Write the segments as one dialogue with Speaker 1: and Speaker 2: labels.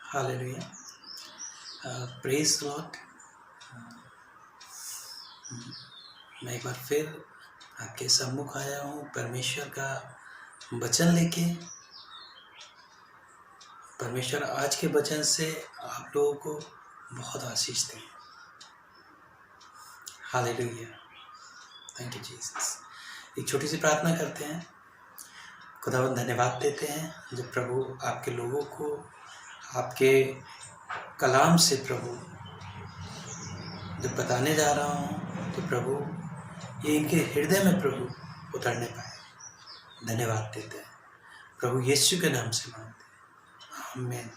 Speaker 1: Hallelujah. Praise Lord. मैं एक बार फिर आपके सम्मुख आया हूँ परमेश्वर का वचन लेके। परमेश्वर आज के वचन से आप लोगों को बहुत आशीष दें। हालेलुया। Thank you Jesus. एक छोटी सी प्रार्थना करते हैं। खुदावंद धन्यवाद देते हैं जो प्रभु आपके लोगों को आपके कलाम से प्रभु जो बताने जा रहा हूँ, तो प्रभु ये इनके हृदय में प्रभु उतरने पाए। धन्यवाद देते हैं प्रभु यीशु के नाम से मांगते हैं, आमीन।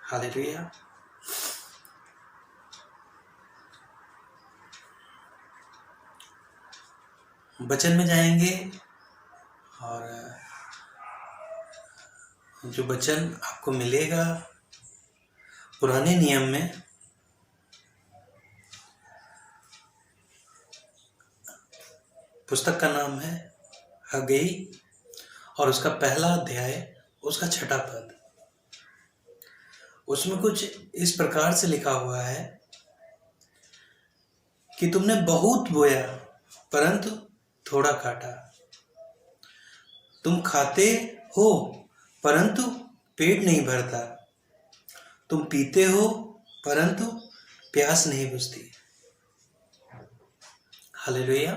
Speaker 1: हालेलुया। वचन में जाएंगे और जो वचन आपको मिलेगा पुराने नियम में पुस्तक का नाम है हग्गई और उसका पहला अध्याय उसका 6वां पद। उसमें कुछ इस प्रकार से लिखा हुआ है कि तुमने बहुत बोया परंतु थोड़ा काटा, तुम खाते हो परंतु पेट नहीं भरता, तुम पीते हो परंतु प्यास नहीं बुझती। हालेलुया।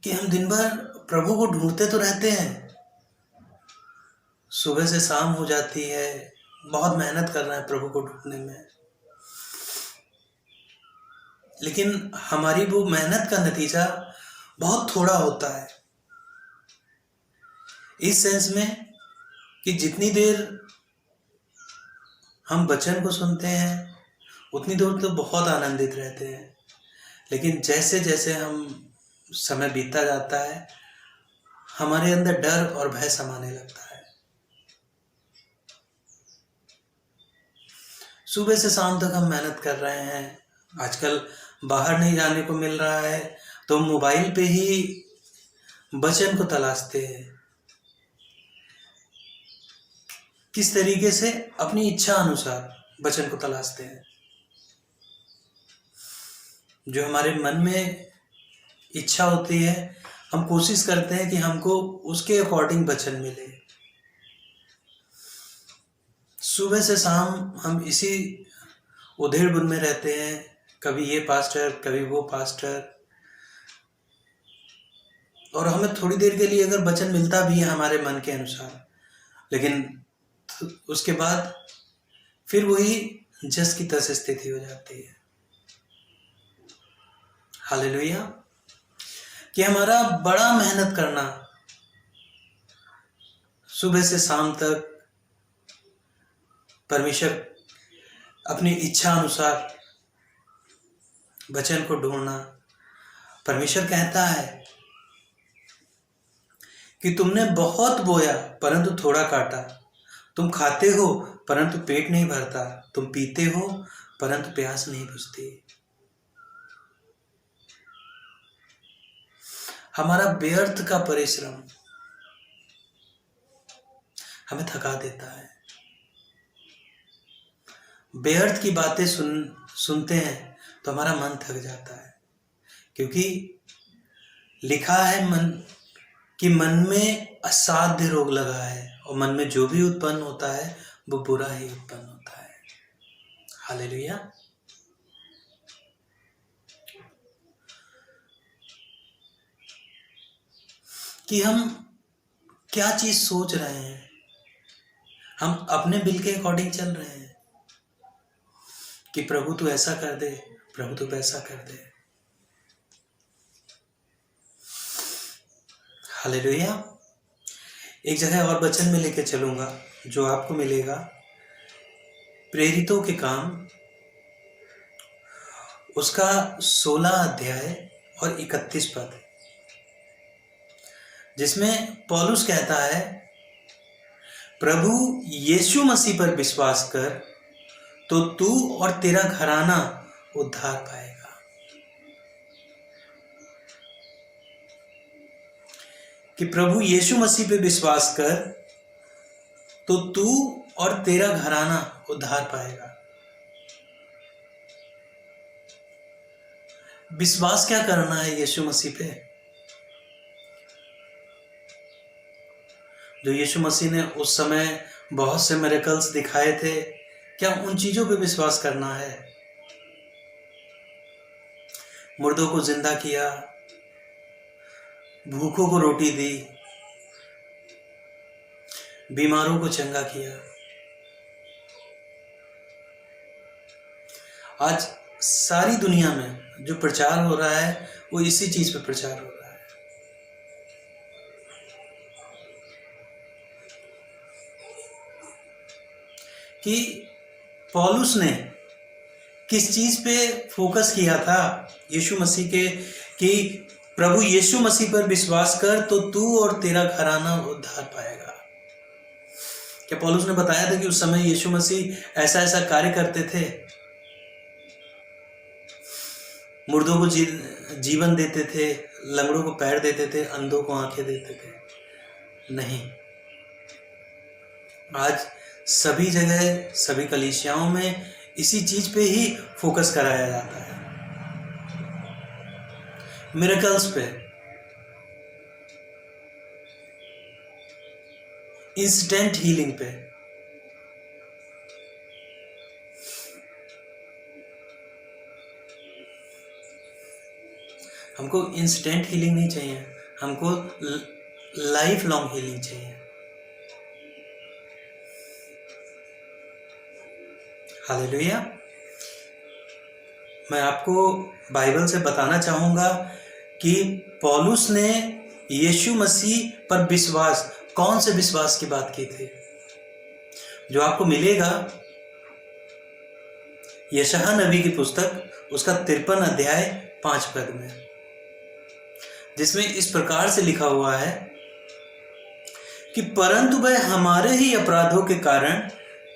Speaker 1: कि हम दिन भर प्रभु को ढूंढते तो रहते हैं, सुबह से शाम हो जाती है, बहुत मेहनत कर रहे हैं प्रभु को ढूंढने में, लेकिन हमारी वो मेहनत का नतीजा बहुत थोड़ा होता है। इस सेंस में कि जितनी देर हम वचन को सुनते हैं उतनी देर तो बहुत आनंदित रहते हैं, लेकिन जैसे जैसे हम समय बीतता जाता है हमारे अंदर डर और भय समाने लगता है। सुबह से शाम तक हम मेहनत कर रहे हैं, आजकल बाहर नहीं जाने को मिल रहा है तो मोबाइल पे ही वचन को तलाशते हैं। किस तरीके से अपनी इच्छा अनुसार वचन को तलाशते हैं। जो हमारे मन में इच्छा होती है हम कोशिश करते हैं कि हमको उसके अकॉर्डिंग वचन मिले। सुबह से शाम हम इसी उधेड़-बुन में रहते हैं, कभी ये पास्टर कभी वो पास्टर, और हमें थोड़ी देर के लिए अगर वचन मिलता भी है हमारे मन के अनुसार, लेकिन उसके बाद फिर वही जस की तस स्थिति हो जाती है। हालेलुया। कि हमारा बड़ा मेहनत करना सुबह से शाम तक परमेश्वर अपनी इच्छा अनुसार वचन को ढूंढना। परमेश्वर कहता है कि तुमने बहुत बोया परंतु थोड़ा काटा, तुम खाते हो परंतु पेट नहीं भरता, तुम पीते हो परंतु प्यास नहीं बुझती। हमारा व्यर्थ का परिश्रम हमें थका देता है। व्यर्थ की बातें सुनते हैं तो हमारा मन थक जाता है, क्योंकि लिखा है मन में असाध्य रोग लगा है और मन में जो भी उत्पन्न होता है वो बुरा ही उत्पन्न होता है। हालेलुया। कि हम क्या चीज सोच रहे हैं, हम अपने बिल के अकॉर्डिंग चल रहे हैं कि प्रभु तू ऐसा कर दे, प्रभु तू वैसा कर दे। हालेलुया। एक जगह और वचन में लेके चलूंगा जो आपको मिलेगा, प्रेरितों के काम उसका 16 अध्याय और 31 पद, जिसमें पौलुस कहता है प्रभु यीशु मसीह पर विश्वास कर तो तू और तेरा घराना उद्धार पाएगा। कि प्रभु यीशु मसीह पे विश्वास कर तो तू और तेरा घराना उद्धार पाएगा। विश्वास क्या करना है यीशु मसीह पे? जो यीशु मसीह ने उस समय बहुत से मिरेकल्स दिखाए थे, क्या उन चीजों पे विश्वास करना है? मुर्दों को जिंदा किया, भूखों को रोटी दी, बीमारों को चंगा किया। आज सारी दुनिया में जो प्रचार हो रहा है वो इसी चीज पे प्रचार हो रहा है। कि पौलुस ने किस चीज पे फोकस किया था यीशु मसीह के, कि प्रभु यीशु मसीह पर विश्वास कर तो तू और तेरा घराना उद्धार पाएगा। क्या पौलुस ने बताया था कि उस समय यीशु मसीह ऐसा ऐसा कार्य करते थे, मुर्दों को जीवन देते थे, लंगड़ों को पैर देते थे, अंधों को आंखें देते थे? नहीं। आज सभी जगह, सभी कलीसियाओं में इसी चीज पे ही फोकस कराया जाता है, मिरेकल्स पे, इंस्टेंट हीलिंग पे। हमको इंस्टेंट हीलिंग नहीं चाहिए, हमको लाइफ लॉन्ग हीलिंग चाहिए। हालेलुया। मैं आपको बाइबल से बताना चाहूंगा कि पौलुस ने यीशु मसीह पर विश्वास, कौन से विश्वास की बात की थी, जो आपको मिलेगा यशायाह नबी की पुस्तक, उसका 53 अध्याय 5 पद में, जिसमें इस प्रकार से लिखा हुआ है कि परंतु वह हमारे ही अपराधों के कारण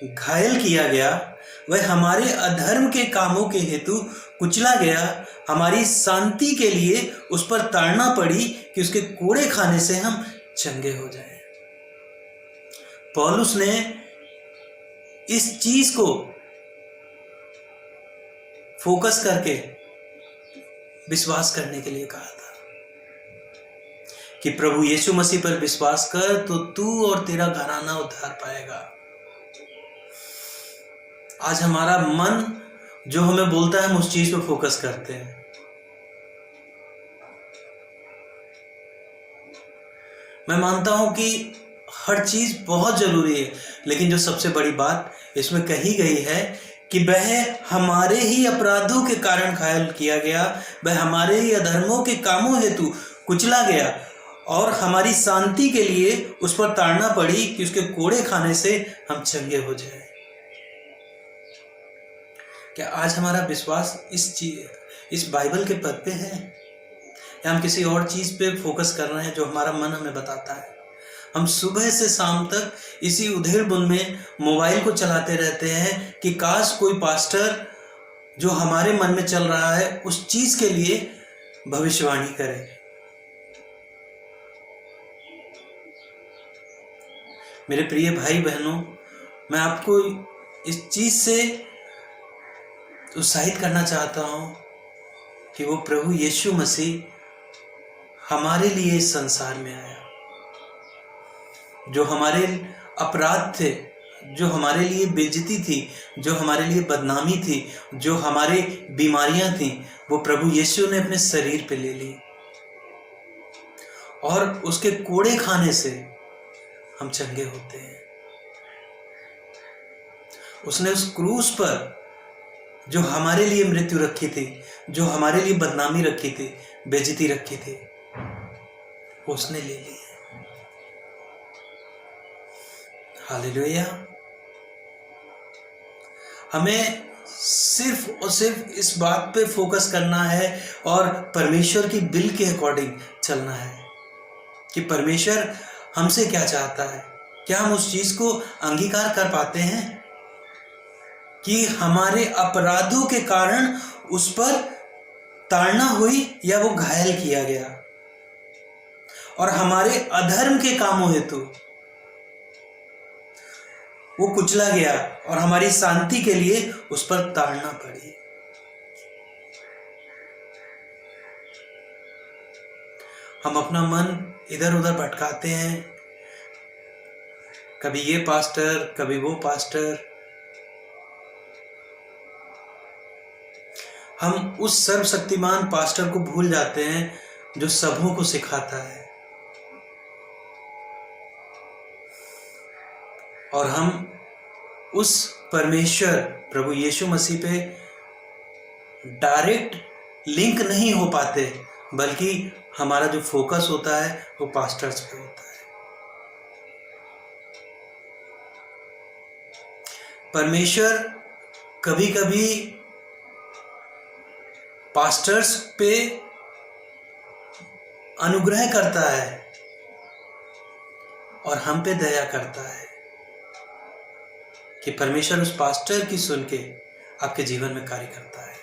Speaker 1: घायल किया गया, वह हमारे अधर्म के कामों के हेतु कुचला गया, हमारी शांति के लिए उस पर ताड़ना पड़ी कि उसके कोड़े खाने से हम चंगे हो जाएं। पौलुस ने इस चीज को फोकस करके विश्वास करने के लिए कहा था कि प्रभु यीशु मसीह पर विश्वास कर तो तू और तेरा घराना उद्धार पाएगा। आज हमारा मन जो हमें बोलता है हम उस चीज पर फोकस करते हैं। मैं मानता हूं कि हर चीज बहुत जरूरी है, लेकिन जो सबसे बड़ी बात इसमें कही गई है कि वह हमारे ही अपराधों के कारण घायल किया गया, वह हमारे ही अधर्मों के कामों हेतु कुचला गया और हमारी शांति के लिए उस पर ताड़ना पड़ी कि उसके कोड़े खाने से हम चंगे हो जाएं। क्या आज हमारा विश्वास इस बाइबल के पद पे है, या हम किसी और चीज पे फोकस कर रहे हैं जो हमारा मन हमें बताता है? हम सुबह से शाम तक इसी उधेड़-बुन में मोबाइल को चलाते रहते हैं कि काश कोई पास्टर जो हमारे मन में चल रहा है उस चीज के लिए भविष्यवाणी करे। मेरे प्रिय भाई बहनों, मैं आपको इस चीज से उत्साहित करना चाहता हूं कि वो प्रभु यीशु मसीह हमारे लिए इस संसार में आया, जो हमारे अपराध थे, जो हमारे लिए बेइज्जती थी, जो हमारे लिए बदनामी थी, जो हमारे बीमारियां थी, वो प्रभु यीशु ने अपने शरीर पे ले ली और उसके कोड़े खाने से हम चंगे होते हैं। उसने उस क्रूस पर जो हमारे लिए मृत्यु रखी थी, जो हमारे लिए बदनामी रखी थी, बेइज्जती रखी थी, उसने ले ली है। हालेलुया। हमें सिर्फ और सिर्फ इस बात पे फोकस करना है और परमेश्वर की विल के अकॉर्डिंग चलना है कि परमेश्वर हमसे क्या चाहता है। क्या हम उस चीज को अंगीकार कर पाते हैं कि हमारे अपराधों के कारण उस पर ताड़ना हुई या वो घायल किया गया, और हमारे अधर्म के कामों हेतु वो कुचला गया और हमारी शांति के लिए उस पर ताड़ना पड़ी। हम अपना मन इधर उधर भटकाते हैं, कभी ये पास्टर, कभी वो पास्टर। हम उस सर्वशक्तिमान पास्टर को भूल जाते हैं जो सबों को सिखाता है, और हम उस परमेश्वर प्रभु यीशु मसीह पे डायरेक्ट लिंक नहीं हो पाते, बल्कि हमारा जो फोकस होता है वो पास्टर्स पे होता है। परमेश्वर कभी कभी पास्टर्स पे अनुग्रह करता है और हम पे दया करता है कि परमेश्वर उस पास्टर की सुन के आपके जीवन में कार्य करता है।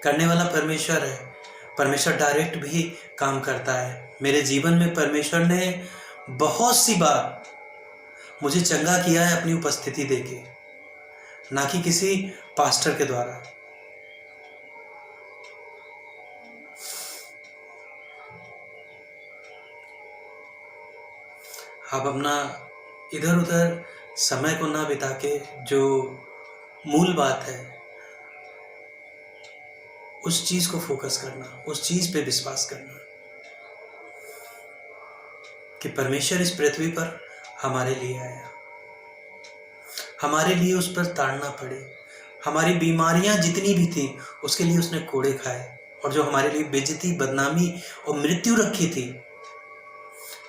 Speaker 1: करने वाला परमेश्वर है। परमेश्वर डायरेक्ट भी काम करता है। मेरे जीवन में परमेश्वर ने बहुत सी बार मुझे चंगा किया है अपनी उपस्थिति देके, ना कि किसी पास्टर के द्वारा। आप अपना इधर उधर समय को ना बिता के जो मूल बात है उस चीज को फोकस करना, उस चीज पे विश्वास करना कि परमेश्वर इस पृथ्वी पर हमारे लिए आया, हमारे लिए उस पर ताड़ना पड़े। हमारी बीमारियां जितनी भी थी उसके लिए उसने कोड़े खाए, और जो हमारे लिए बेइज्जती, बदनामी और मृत्यु रखी थी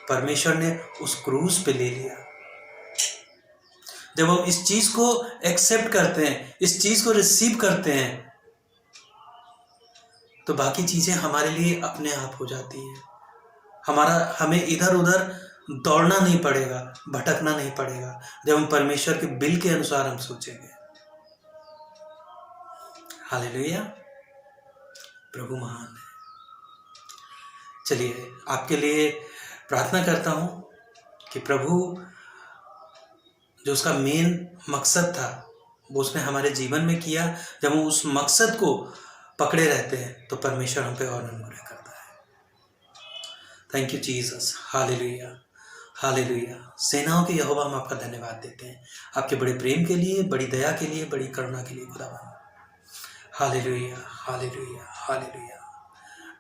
Speaker 1: परमेश्वर ने उस क्रूस पे ले लिया। जब हम इस चीज को एक्सेप्ट करते हैं, इस चीज को रिसीव करते हैं, तो बाकी चीजें हमारे लिए अपने आप हो जाती हैं। हमें इधर उधर दौड़ना नहीं पड़ेगा, भटकना नहीं पड़ेगा, जब हम परमेश्वर के बिल के अनुसार हम सोचेंगे। हालेलुया, प्रभु महान है। चलिए आपके लिए प्रार्थना करता हूं कि प्रभु जो उसका मेन मकसद था वो उसने हमारे जीवन में किया। जब हम उस मकसद को पकड़े रहते हैं तो परमेश्वर हम पे और अनुग्रह करता है। Thank you Jesus. Hallelujah, hallelujah. सेनाओं के यहोवा हम आपका धन्यवाद देते हैं, आपके बड़े प्रेम के लिए, बड़ी दया के लिए, बड़ी करुणा के लिए खुदावन। Hallelujah, hallelujah, hallelujah.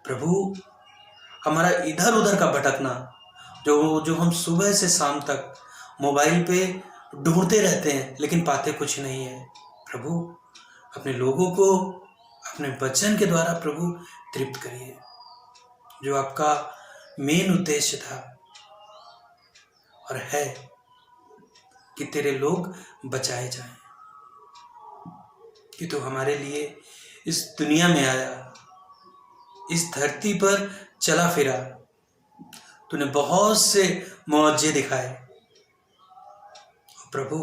Speaker 1: प्रभु हमारा इधर उधर का भटकना, जो हम सुबह से शाम तक मोबाइल पे ढूंढते रहते हैं लेकिन पाते कुछ नहीं है, प्रभु अपने लोगों को अपने वचन के द्वारा प्रभु तृप्त करिए। जो आपका मेन उद्देश्य था और है कि तेरे लोग बचाए जाएं, कि तू हमारे लिए इस दुनिया में आया, इस धरती पर चला फिरा, तूने बहुत से मुआवजे दिखाए प्रभु,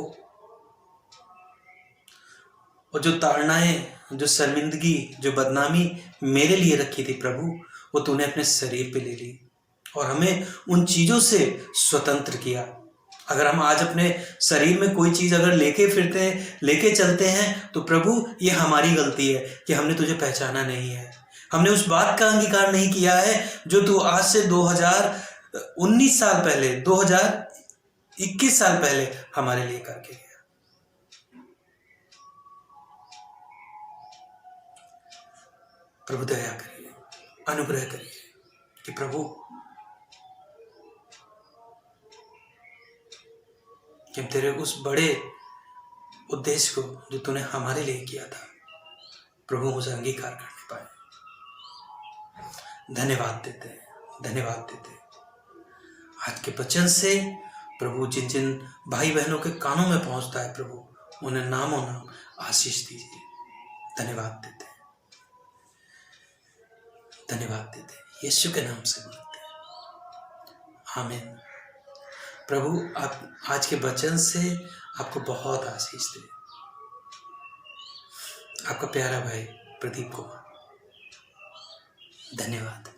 Speaker 1: और जो ताड़नाएं, जो शर्मिंदगी, जो बदनामी मेरे लिए रखी थी प्रभु, वो तूने अपने शरीर पे ले ली और हमें उन चीजों से स्वतंत्र किया। अगर हम आज अपने शरीर में कोई चीज अगर लेके फिरते हैं, लेके चलते हैं, तो प्रभु ये हमारी गलती है कि हमने तुझे पहचाना नहीं है, हमने उस बात का अंगीकार नहीं किया है जो तू आज से 2019 साल पहले, 2021 साल पहले हमारे लिए करके गया। प्रभु दया करिए, अनुग्रह करिए कि प्रभु कि हम तेरे उस बड़े उद्देश्य को जो तूने हमारे लिए किया था प्रभु उसे अंगीकार करने पाए। धन्यवाद देते हैं, धन्यवाद देते हैं। आज के वचन से प्रभु जिन जिन भाई बहनों के कानों में पहुंचता है प्रभु उन्हें नामों नाम आशीष दीजिए। धन्यवाद देते हैं, धन्यवाद देते हैं, यीशु के नाम से मांगते हैं, आमीन। प्रभु आप आज के वचन से आपको बहुत आशीष दे। आपका प्यारा भाई प्रदीप कुमार, धन्यवाद।